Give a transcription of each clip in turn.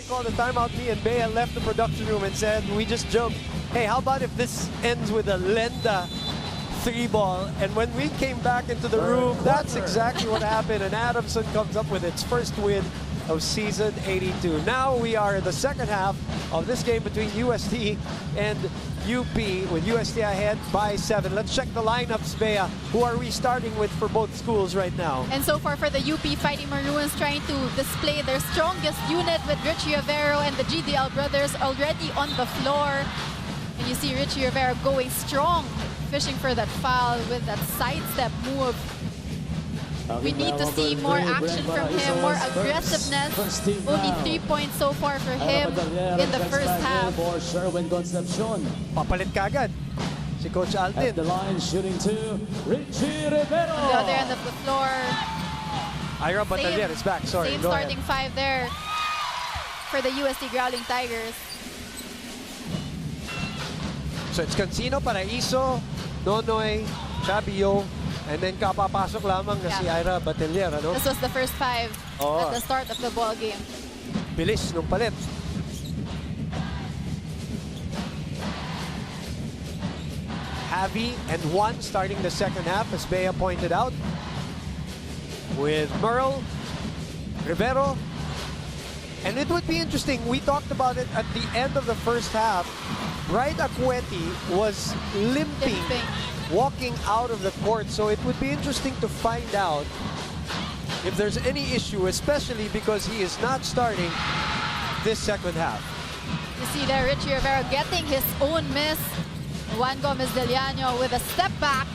called a timeout, me and Bea left the production room and said, we just joked, hey, how about if this ends with a Lenda 3-ball? And when we came back into the room, that's exactly what happened. And Adamson comes up with its first win of season 82. Now we are in the second half of this game between UST and UP, with UST ahead by 7. Let's check the lineups, Bea. Who are we starting with for both schools right now? And so far for the UP Fighting Maroons, trying to display their strongest unit with Richie Rivero and the GDL brothers already on the floor. And you see Richie Rivero going strong, fishing for that foul with that sidestep move. We need to see more action from him, more aggressiveness. Only 3 points so far for him in the first half. Papalit kagad si Coach Alvin. At the line, shooting to Richie Rivero. On the other end of the floor. Ira Batalier is back. Sorry, Same go starting ahead. 5 there for the UST Growling Tigers. So it's Cancino, Paraiso, Nonoy, Chabio, and then kapapasok lamang na si Ira Batalier, ano? This was the first 5 at the start of the ball game. Bilis nung palit. Javi and Juan starting the second half, as Bea pointed out, with Merle, Rivero. And it would be interesting, we talked about it at the end of the first half. Bright Acueti was limping, walking out of the court, so it would be interesting to find out if there's any issue, especially because he is not starting this second half. You see there Richie Rivero getting his own miss. Juan Gomez Deliano with a step back.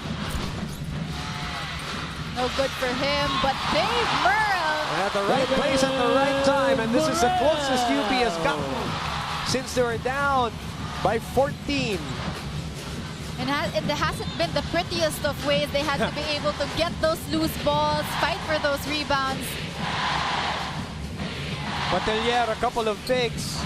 No good for him, but Dave Merle. At the right place at the right time, and this is the closest UP has gotten since they were down by 14. And it hasn't been the prettiest of ways. They had to be able to get those loose balls, fight for those rebounds. Batalier, a couple of fakes.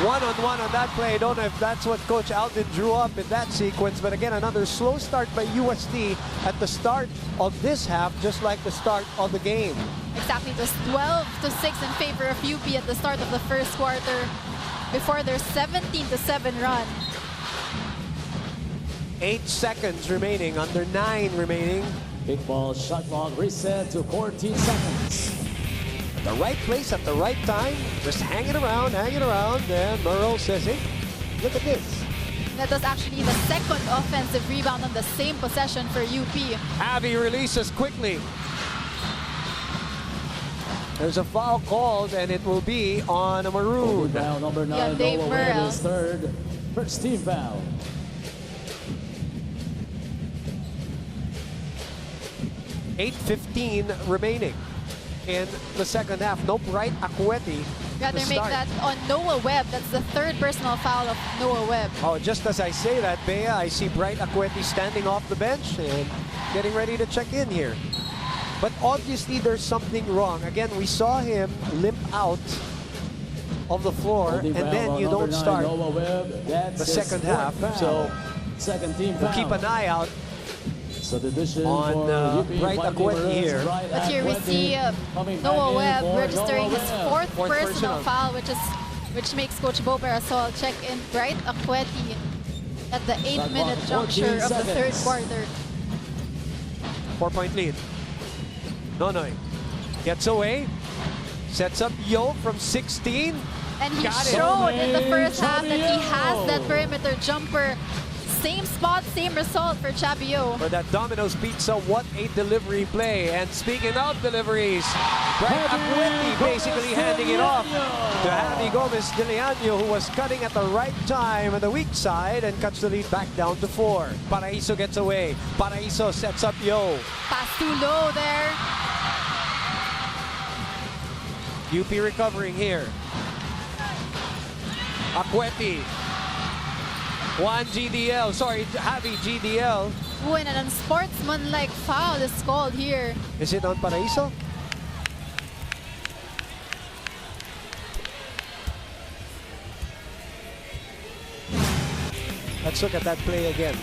One-on-one on that play. I don't know if that's what Coach Alvin drew up in that sequence. But again, another slow start by UST at the start of this half, just like the start of the game. Exactly, it was 12-6 in favor of UP at the start of the first quarter before their 17-7 run. 8 seconds remaining, under 9 remaining. Big ball shot clock reset to 14 seconds. The right place at the right time, just hanging around, and Merle says, hey, look at this. That was actually the second offensive rebound on the same possession for UP. Javi releases quickly. There's a foul called, and it will be on a Maroon. Foul number 9, Dave Merle. His third, first team foul. 8:15 remaining in the second half. No Bright Acueti. Rather make that on Noah Webb. That's the third personal foul of Noah Webb. Oh, just as I say that, Bea, I see Bright Acueti standing off the bench and getting ready to check in here. But obviously there's something wrong. Again, we saw him limp out of the floor, and then you don't start the second half. So second team we'll keep an eye out on Bright Acueti here. But here we see Noah Webb registering his fourth personal foul, which makes Coach Bo Parasol check in Bright Acueti at the 8-minute juncture of the third quarter. 4-point lead. Nonoy gets away, sets up Yo from 16. And he showed in the first half that he has that perimeter jumper. Same spot, same result for Chabio. For that Domino's Pizza, what a delivery play. And speaking of deliveries, Bright Acueti basically handing it off to Javi Gomez Deliano, who was cutting at the right time on the weak side and cuts the lead back down to 4. Paraiso gets away. Paraiso sets up Yo. Pass too low there. UP recovering here. Acueti. Juan GDL, sorry, Javi GDL. Ooh, and an unsportsmanlike foul is called here. Is it on Paraiso? Let's look at that play again.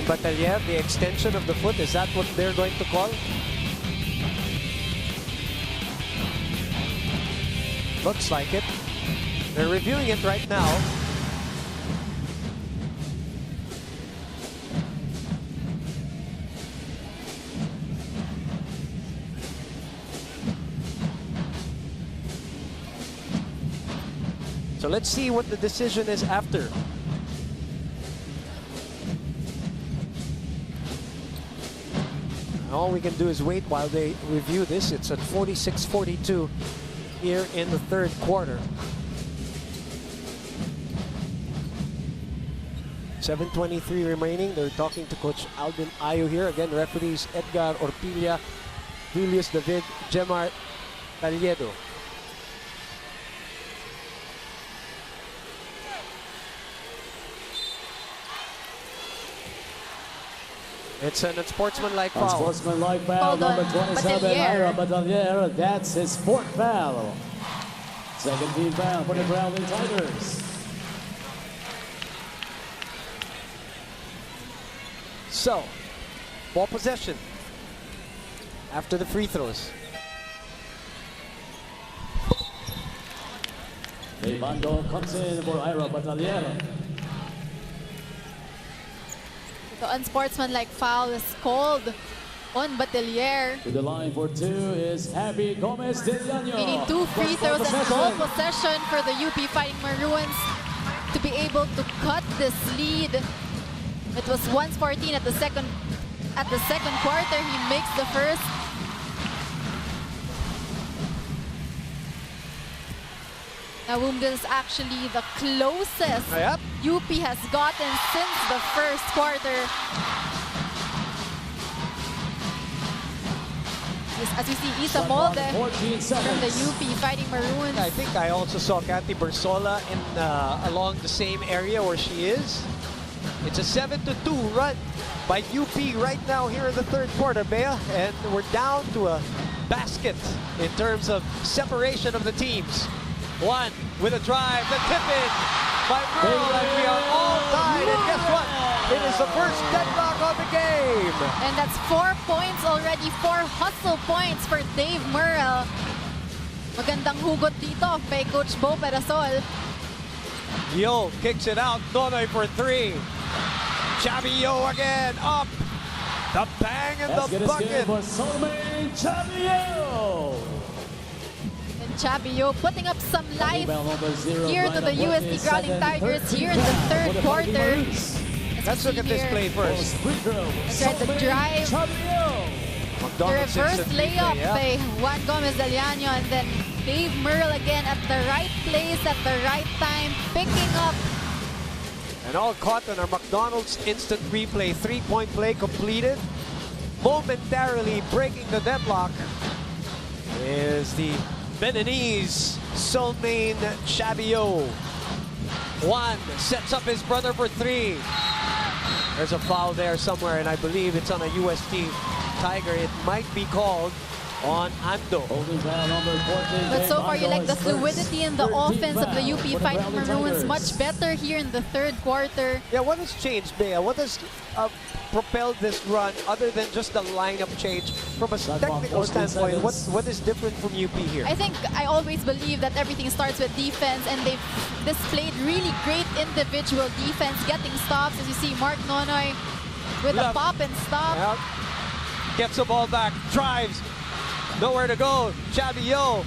Batalier, the extension of the foot, is that what they're going to call? Looks like it. They're reviewing it right now. So let's see what the decision is after. All we can do is wait while they review this. It's at 46-42 here in the third quarter. 7:23 remaining. They're talking to Coach Alvin Ayo here. Again, referees Edgar Orpilla, Julius David, Jemar Taliedo. It's an unsportsmanlike foul. Unsportsmanlike foul, number 27, Ira Batalier. That's his fourth foul. Second team foul for the Growling Tigers. So, ball possession after the free throws. A bando comes in for Ira Batalier. The unsportsmanlike foul is called on Batalier. To the line for two is Javi Gomez de Llano. We need 2 free throws and ball possession for the UP Fighting Maroons to be able to cut this lead. It was 1:14 at the second quarter. He makes the first. Nawoom, this is actually the closest Yep. UP has gotten since the first quarter. As you see, Isa Molde from the UP Fighting Maroons. I think I also saw Cathy Bersola in along the same area where she is. It's a 7-2 run by UP right now here in the third quarter, Bea, and we're down to a basket in terms of separation of the teams. One with a drive, the tip-in by Merle, and we are all tied. And guess what? It is the first deadlock of the game. And that's 4 points already, 4 hustle points for Dave Merle. Magandang hugot dito kay Coach Bo Perasol. Yo kicks it out, Nonoy for 3. Chavi Yo again, up. The bang in the bucket. For Solomon Chavio. Chavio putting up some life here to the UST Growling Tigers here in the third quarter. Let's look at this play first. That's right, the drive, the reverse layup by Juan Gomez de Llano, and then Dave Merle again at the right place at the right time, picking up. And all caught on our McDonald's instant replay. 3-point play completed. Momentarily breaking the deadlock is the Beninese Solmain Chavio. Juan sets up his brother for 3. There's a foul there somewhere, and I believe it's on a UST Tiger. It might be called on Ando. But so far, you like the fluidity in the offense of the UP Fighting Maroons. Much better here in the third quarter. Yeah, what has changed, Bea? What has propelled this run other than just the lineup change from a technical standpoint? What is different from UP here? I think I always believe that everything starts with defense, and they've displayed really great individual defense, getting stops. As you see, Mark Nonoy with a pop and stop. Yep. Gets the ball back, drives, nowhere to go. Chavio,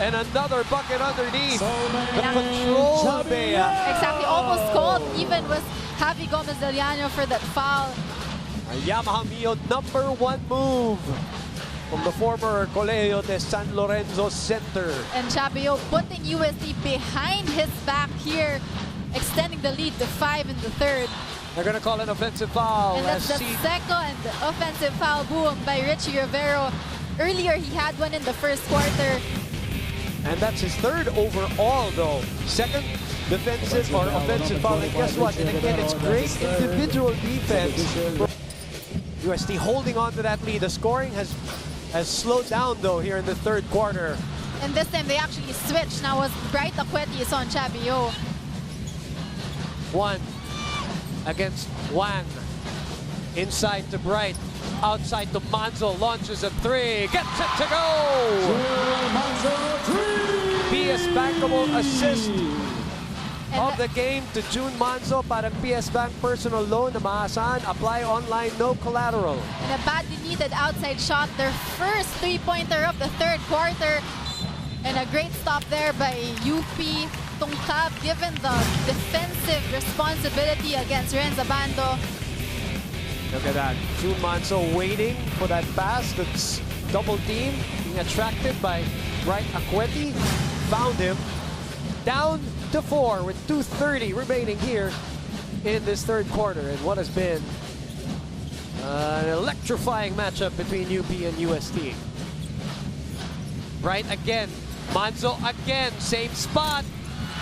and another bucket underneath. The control, Bea. Exactly, almost called. Even was Javi Gomez de Llano for that foul. A Yamaha Mio #1 move from the former Colegio de San Lorenzo center. And Chavio putting UST behind his back here, extending the lead to 5 in the third. They're going to call an offensive foul. And that's the second offensive foul, boom, by Richie Rivero. Earlier, he had one in the first quarter. And that's his third overall, though. Second defensive or offensive foul. And guess what? And again, it's great individual defense. UST holding on to that lead. The scoring has slowed down, though, here in the third quarter. And this time, they actually switched. Now, was Bright Akweti is on Chavio. One against Juan. Inside to Bright. Outside to Manzo. Launches a three. Gets it to go! PS bankable assist of the game to June Manzo. Parang PS Bank personal loan na maasahan. Apply online, no collateral. And a badly needed outside shot. Their first three-pointer of the third quarter. And a great stop there by UP. Tungkab given the defensive responsibility against Renz Abando. Look at that. June Manzo waiting for that pass. That's double team. Being attracted by Bright Acueti. Found him. Down to 4 with 2:30 remaining here in this third quarter. And what has been an electrifying matchup between UP and UST. Bright again. Manzo again. Same spot.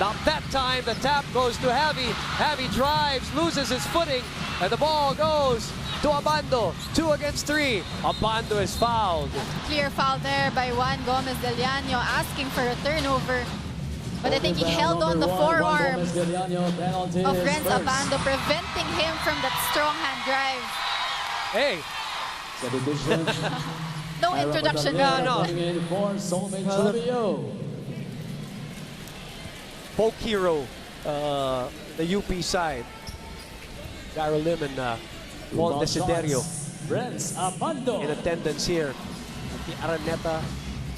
Not that time. The tap goes to Javi. Javi drives, loses his footing, and the ball goes to Abando. 2 against 3. Abando is fouled. Clear foul there by Juan Gomez Del Llano, asking for a turnover. But I think he held on the forearm of Renz Abando, preventing him from that strong hand drive. Hey, No introduction. No. Folk hero, the UP side. Darryl Lim and Paul Desiderio in attendance here at the Araneta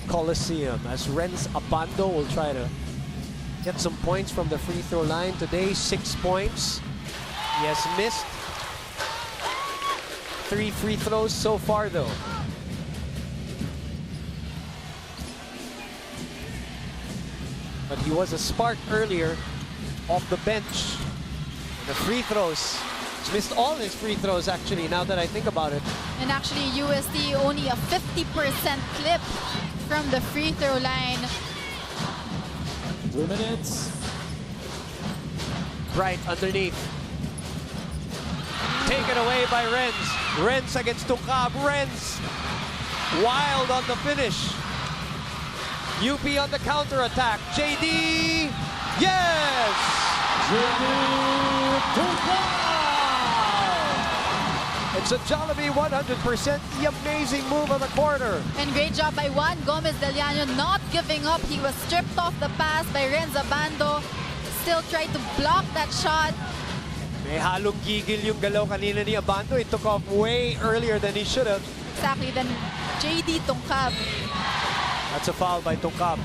Coliseum, as Renz Abando will try to get some points from the free throw line today. 6 points. He has missed 3 free throws so far though. But he was a spark earlier off the bench. And the free throws. He's missed all his free throws actually, now that I think about it. And actually USD only a 50% clip from the free throw line. 2 minutes. Bright underneath. Taken away by Renz. Renz against Tungkab. Renz wild on the finish. UP on the counter-attack. JD! Yes! JD Tungkab! It's a Jollibee 100%, the amazing move of the quarter. And great job by Juan Gomez Del Llano, not giving up. He was stripped off the pass by Renz Abando. Still tried to block that shot. May halong gigil yung galaw kanina ni Abando. It took off way earlier than he should have. Exactly, then JD Tungkab. That's a foul by Tungkab.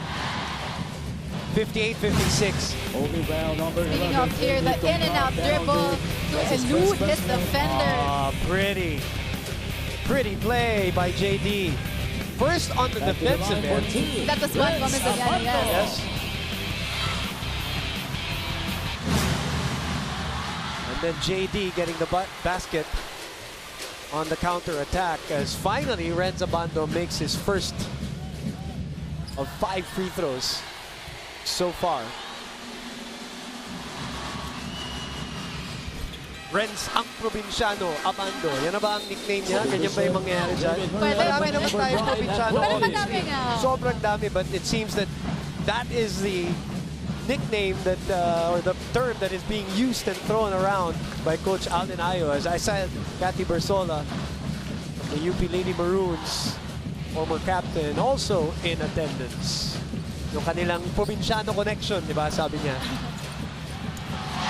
58-56. Speaking of here, the in and out dribble to elude his defender. Pretty play by JD. First on the defensive end. That was Juan Gomez Del Llano, Yes. And then JD getting the basket on the counter-attack, as finally Renz Abando makes his first of 5 free throws so far. Renz ang probinsyano, Abando. Yan na ba ang nickname niya? Ganyan ba yung mangyayari dyan? Marami naman tayong probinsyano. Pero madami nga. Sobrang dami, but it seems that that is the nickname that, or the term that is being used and thrown around by Coach Alden Ayo. As I said, Cathy Bersola, the UP Lady Maroons, former captain, also in attendance. Yung kanilang probinsyano connection, di ba, sabi niya.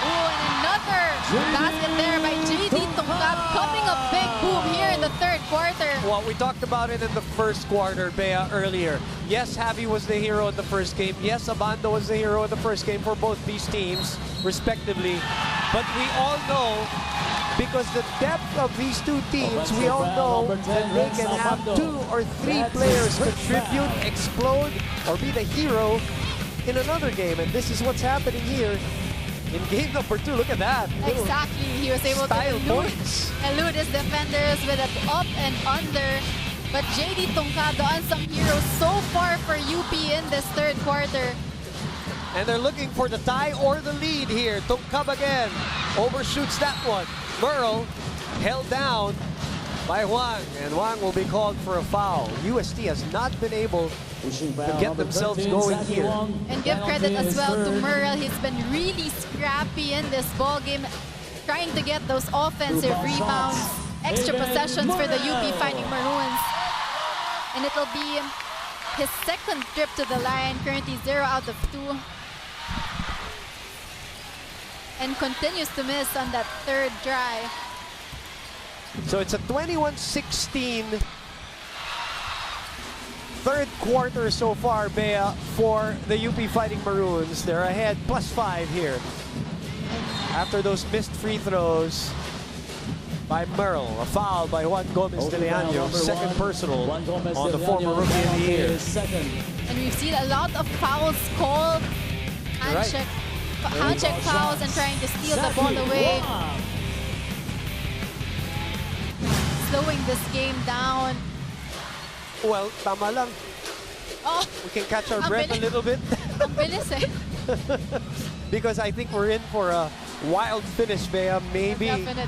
Oh, and another basket there by JD Tungkab, coming a big boom here in the third quarter. Well, we talked about it in the first quarter, Bea, earlier. Yes, Javi was the hero in the first game. Yes, Abando was the hero in the first game for both these teams, respectively. But we all know, because the depth of these two teams, we all know that they can have 2 or 3 players contribute, explode, or be the hero in another game. And this is what's happening here in game number 2. Look at that. Exactly. He was able to elude his defenders with an up and under. But JD Tungkab, the unsung hero so far for UP in this third quarter. And they're looking for the tie or the lead here. Tungkab again overshoots that one. Merle held down by Wang, and Wang will be called for a foul. UST has not been able to get themselves going here. And give credit as well to Merle. He's been really scrappy in this ball game, trying to get those offensive rebounds. extra possessions for the UP Fighting Maroons. And it'll be his second trip to the line, currently 0 out of 2. And continues to miss on that third drive. So it's a 21-16 third quarter so far, Bea, for the UP Fighting Maroons. They're ahead +5 here. After those missed free throws by Merle, a foul by Juan Gomez de Leaño, second personal on the former Rookie of the Year. And we've seen a lot of fouls called, hand check fouls, and trying to steal the ball away. Slowing this game down. Well, tama lang. Oh, We can catch our breath a little bit. ang bilis eh. Because I think we're in for a wild finish, Bea. Maybe Definitely.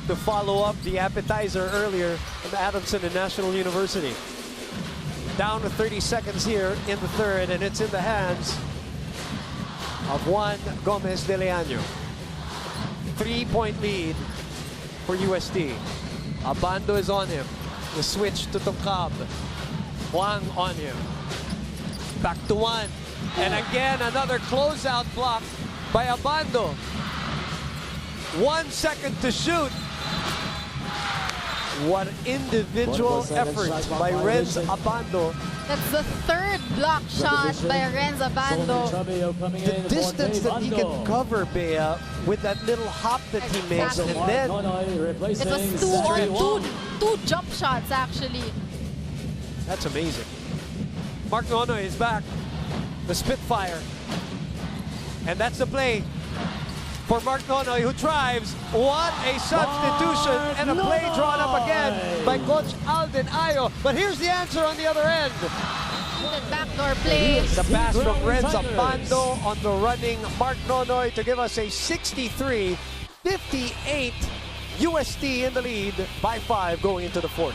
to follow up the appetizer earlier from Adamson and National University. Down to 30 seconds here in the third, and it's in the hands of Juan Gomez de Leaño. 3-point lead for UST. Abando is on him. The switch to Tongkab. Juan on him. Back to Juan. And again, another closeout block by Abando. 1 second to shoot. What individual effort by Renz Abando. That's the third block shot by Renz Abando. The distance that he can cover, Bea, with that little hop that he makes, and then It was two jump shots, actually. that's amazing. Mark Nonoy is back, the Spitfire, and that's the play for Mark Nonoy, who drives. What a substitution, and a play drawn up again by Coach Alden Ayo. But here's the answer on the other end. The backdoor play. The pass from Renz Abando on the running Mark Nonoy to give us a 63-58 UST in the lead by 5 going into the fourth.